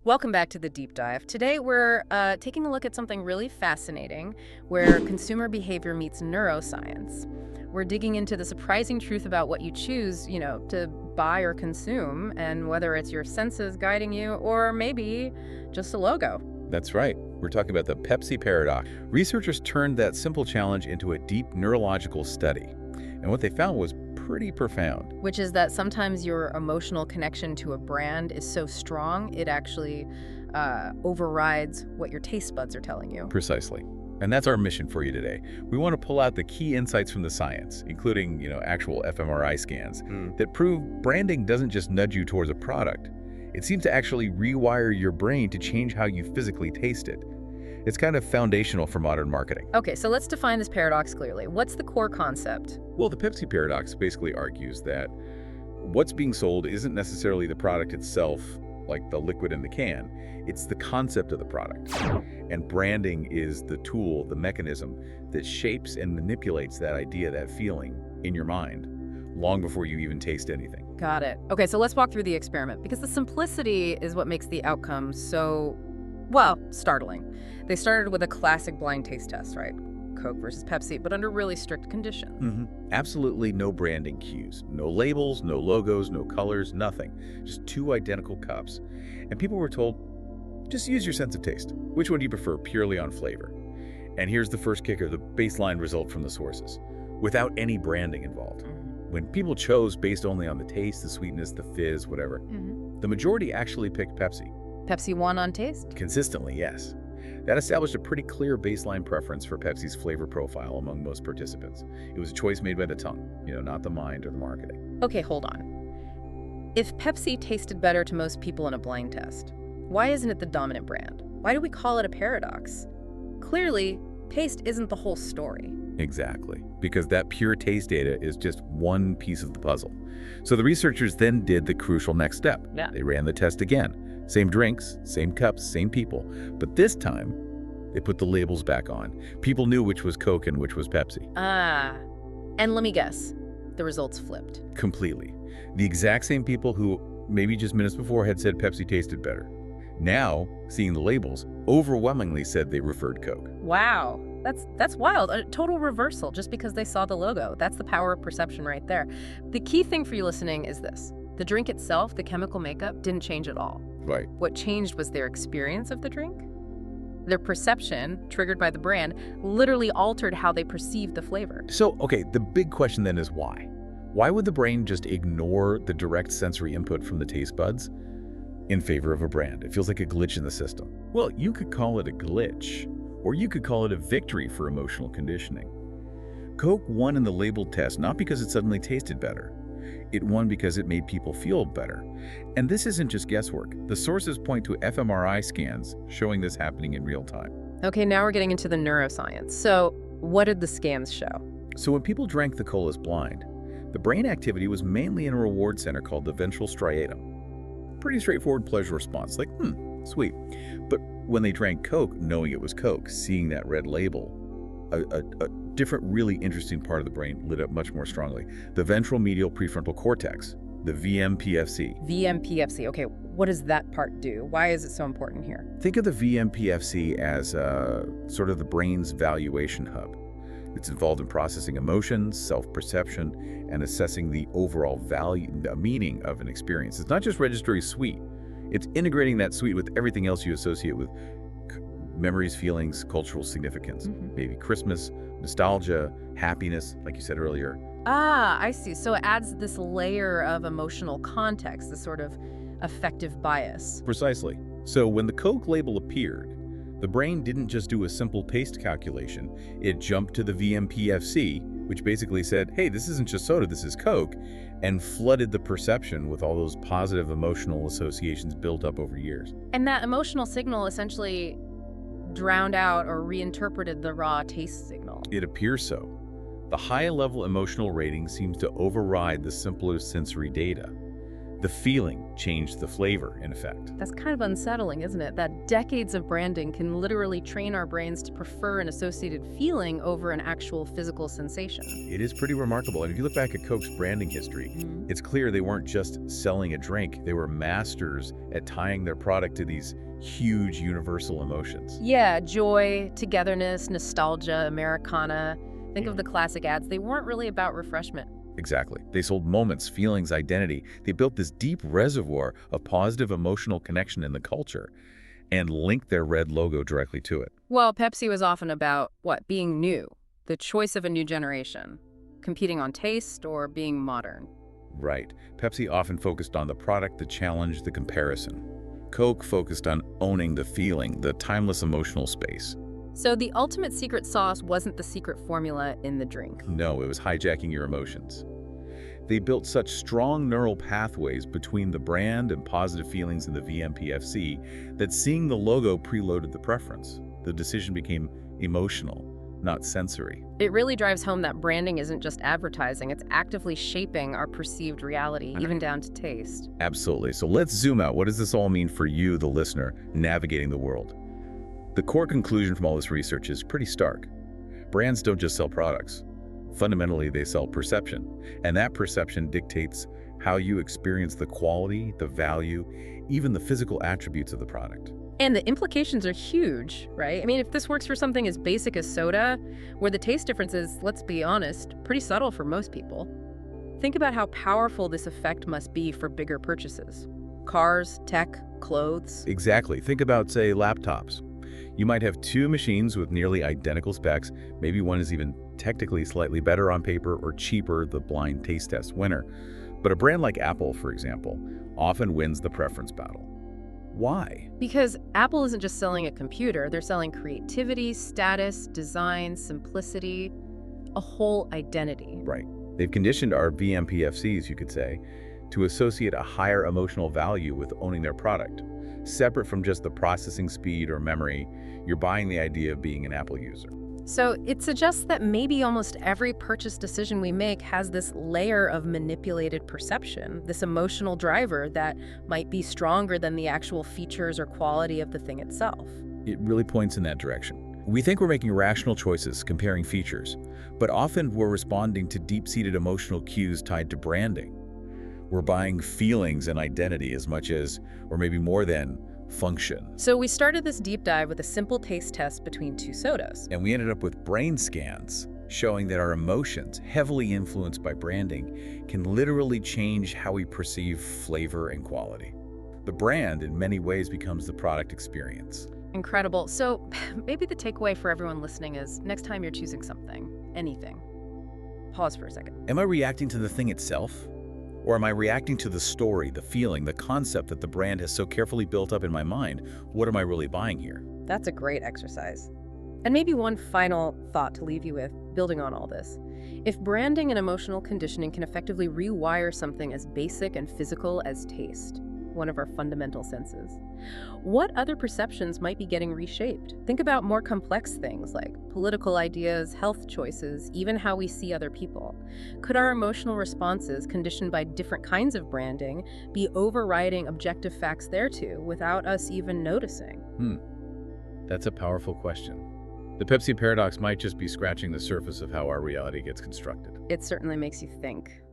Welcome back to the deep dive. Today we're taking a look at something really fascinating where consumer behavior meets neuroscience. We're digging into the surprising truth about what you choose, to buy or consume, and whether it's your senses guiding you or maybe just a logo. That's right. We're talking about the Pepsi Paradox. Researchers turned that simple challenge into a deep neurological study. And what they found was pretty profound. Which is that sometimes your emotional connection to a brand is so strong, it actually overrides what your taste buds are telling you. Precisely. And that's our mission for you today. We want to pull out the key insights from the science, including, actual fMRI scans, that prove branding doesn't just nudge you towards a product. It seems to actually rewire your brain to change how you physically taste it. It's kind of foundational for modern marketing. Okay, so let's define this paradox clearly. What's the core concept? Well, the Pepsi Paradox basically argues that what's being sold isn't necessarily the product itself, like the liquid in the can. It's the concept of the product. And branding is the tool, the mechanism that shapes and manipulates that idea, that feeling in your mind, long before you even taste anything. Got it. Okay, so let's walk through the experiment, because the simplicity is what makes the outcome so, startling. They started with a classic blind taste test, right? Coke versus Pepsi, but under really strict conditions. Absolutely no branding cues, no labels, no logos, no colors, nothing. Just two identical cups. And people were told, just use your sense of taste. Which one do you prefer, purely on flavor? And here's the first kicker, the baseline result from the sources, without any branding involved. When people chose based only on the taste, the sweetness, the fizz, whatever, the majority actually picked Pepsi. Pepsi won on taste? Consistently, yes. That established a pretty clear baseline preference for Pepsi's flavor profile among most participants. It was a choice made by the tongue, not the mind or the marketing. Okay, hold on. If Pepsi tasted better to most people in a blind test, why isn't it the dominant brand? Why do we call it a paradox? Clearly, taste isn't the whole story. Exactly, because that pure taste data is just one piece of the puzzle. So the researchers then did the crucial next step. Yeah. They ran the test again. Same drinks, same cups, same people. But this time, they put the labels back on. People knew which was Coke and which was Pepsi. And let me guess, the results flipped. Completely. The exact same people who maybe just minutes before had said Pepsi tasted better. Now, seeing the labels, overwhelmingly said they preferred Coke. Wow, that's wild. A total reversal just because they saw the logo. That's the power of perception right there. The key thing for you listening is this. The drink itself, the chemical makeup, didn't change at all. Right. What changed was their experience of the drink. Their perception, triggered by the brand, literally altered how they perceived the flavor. So, okay, the big question then is why? Why would the brain just ignore the direct sensory input from the taste buds in favor of a brand? It feels like a glitch in the system. Well, you could call it a glitch, or you could call it a victory for emotional conditioning. Coke won in the labeled test not because it suddenly tasted better. It won because it made people feel better. And this isn't just guesswork. The sources point to fMRI scans showing this happening in real time. Okay, now we're getting into the neuroscience. So, what did the scans show? So when people drank the colas blind, the brain activity was mainly in a reward center called the ventral striatum. Pretty straightforward pleasure response, like, sweet. But when they drank Coke, knowing it was Coke, seeing that red label, a different, really interesting part of the brain lit up much more strongly. The ventral medial prefrontal cortex, the VMPFC. VMPFC, okay, what does that part do? Why is it so important here? Think of the VMPFC as sort of the brain's valuation hub. It's involved in processing emotions, self-perception, and assessing the overall value, the meaning of an experience. It's not just registering sweet. It's integrating that sweet with everything else you associate with memories, feelings, cultural significance. Maybe Christmas, nostalgia, happiness, like you said earlier. I see. So it adds this layer of emotional context, this sort of affective bias. Precisely. So when the Coke label appeared, the brain didn't just do a simple taste calculation. It jumped to the VMPFC, which basically said, hey, this isn't just soda, this is Coke, and flooded the perception with all those positive emotional associations built up over years. And that emotional signal essentially drowned out or reinterpreted the raw taste signal. It appears so. The high-level emotional rating seems to override the simpler sensory data. The feeling changed the flavor, in effect. That's kind of unsettling, isn't it? That decades of branding can literally train our brains to prefer an associated feeling over an actual physical sensation. It is pretty remarkable. And if you look back at Coke's branding history, it's clear they weren't just selling a drink. They were masters at tying their product to these huge universal emotions. Yeah, joy, togetherness, nostalgia, Americana. Think of the classic ads. They weren't really about refreshment. Exactly. They sold moments, feelings, identity. They built this deep reservoir of positive emotional connection in the culture and linked their red logo directly to it. Well, Pepsi was often about, what, being new, the choice of a new generation, competing on taste or being modern. Right. Pepsi often focused on the product, the challenge, the comparison. Coke focused on owning the feeling, the timeless emotional space. So the ultimate secret sauce wasn't the secret formula in the drink. No, it was hijacking your emotions. They built such strong neural pathways between the brand and positive feelings in the VMPFC that seeing the logo preloaded the preference. The decision became emotional, not sensory. It really drives home that branding isn't just advertising, it's actively shaping our perceived reality, even down to taste. Absolutely. So let's zoom out. What does this all mean for you, the listener, navigating the world? The core conclusion from all this research is pretty stark. Brands don't just sell products. Fundamentally, they sell perception, and that perception dictates how you experience the quality, the value, even the physical attributes of the product. And the implications are huge, right? I mean, if this works for something as basic as soda, where the taste difference is, let's be honest, pretty subtle for most people, think about how powerful this effect must be for bigger purchases. Cars, tech, clothes. Exactly. Think about, say, laptops. You might have two machines with nearly identical specs. Maybe one is even technically slightly better on paper or cheaper, the blind taste test winner. But a brand like Apple, for example, often wins the preference battle. Why? Because Apple isn't just selling a computer, they're selling creativity, status, design, simplicity, a whole identity. Right. They've conditioned our VMPFCs, you could say, to associate a higher emotional value with owning their product. Separate from just the processing speed or memory, you're buying the idea of being an Apple user. So it suggests that maybe almost every purchase decision we make has this layer of manipulated perception, this emotional driver that might be stronger than the actual features or quality of the thing itself. It really points in that direction. We think we're making rational choices, comparing features, but often we're responding to deep-seated emotional cues tied to branding. We're buying feelings and identity as much as, or maybe more than, function. So we started this deep dive with a simple taste test between two sodas. And we ended up with brain scans showing that our emotions, heavily influenced by branding, can literally change how we perceive flavor and quality. The brand, in many ways, becomes the product experience. Incredible. So maybe the takeaway for everyone listening is next time you're choosing something, anything, pause for a second. Am I reacting to the thing itself? Or am I reacting to the story, the feeling, the concept that the brand has so carefully built up in my mind? What am I really buying here? That's a great exercise. And maybe one final thought to leave you with, building on all this. If branding and emotional conditioning can effectively rewire something as basic and physical as taste, one of our fundamental senses, what other perceptions might be getting reshaped? Think about more complex things like political ideas, health choices, even how we see other people. Could our emotional responses, conditioned by different kinds of branding, be overriding objective facts there too, without us even noticing? That's a powerful question. The Pepsi Paradox might just be scratching the surface of how our reality gets constructed. It certainly makes you think.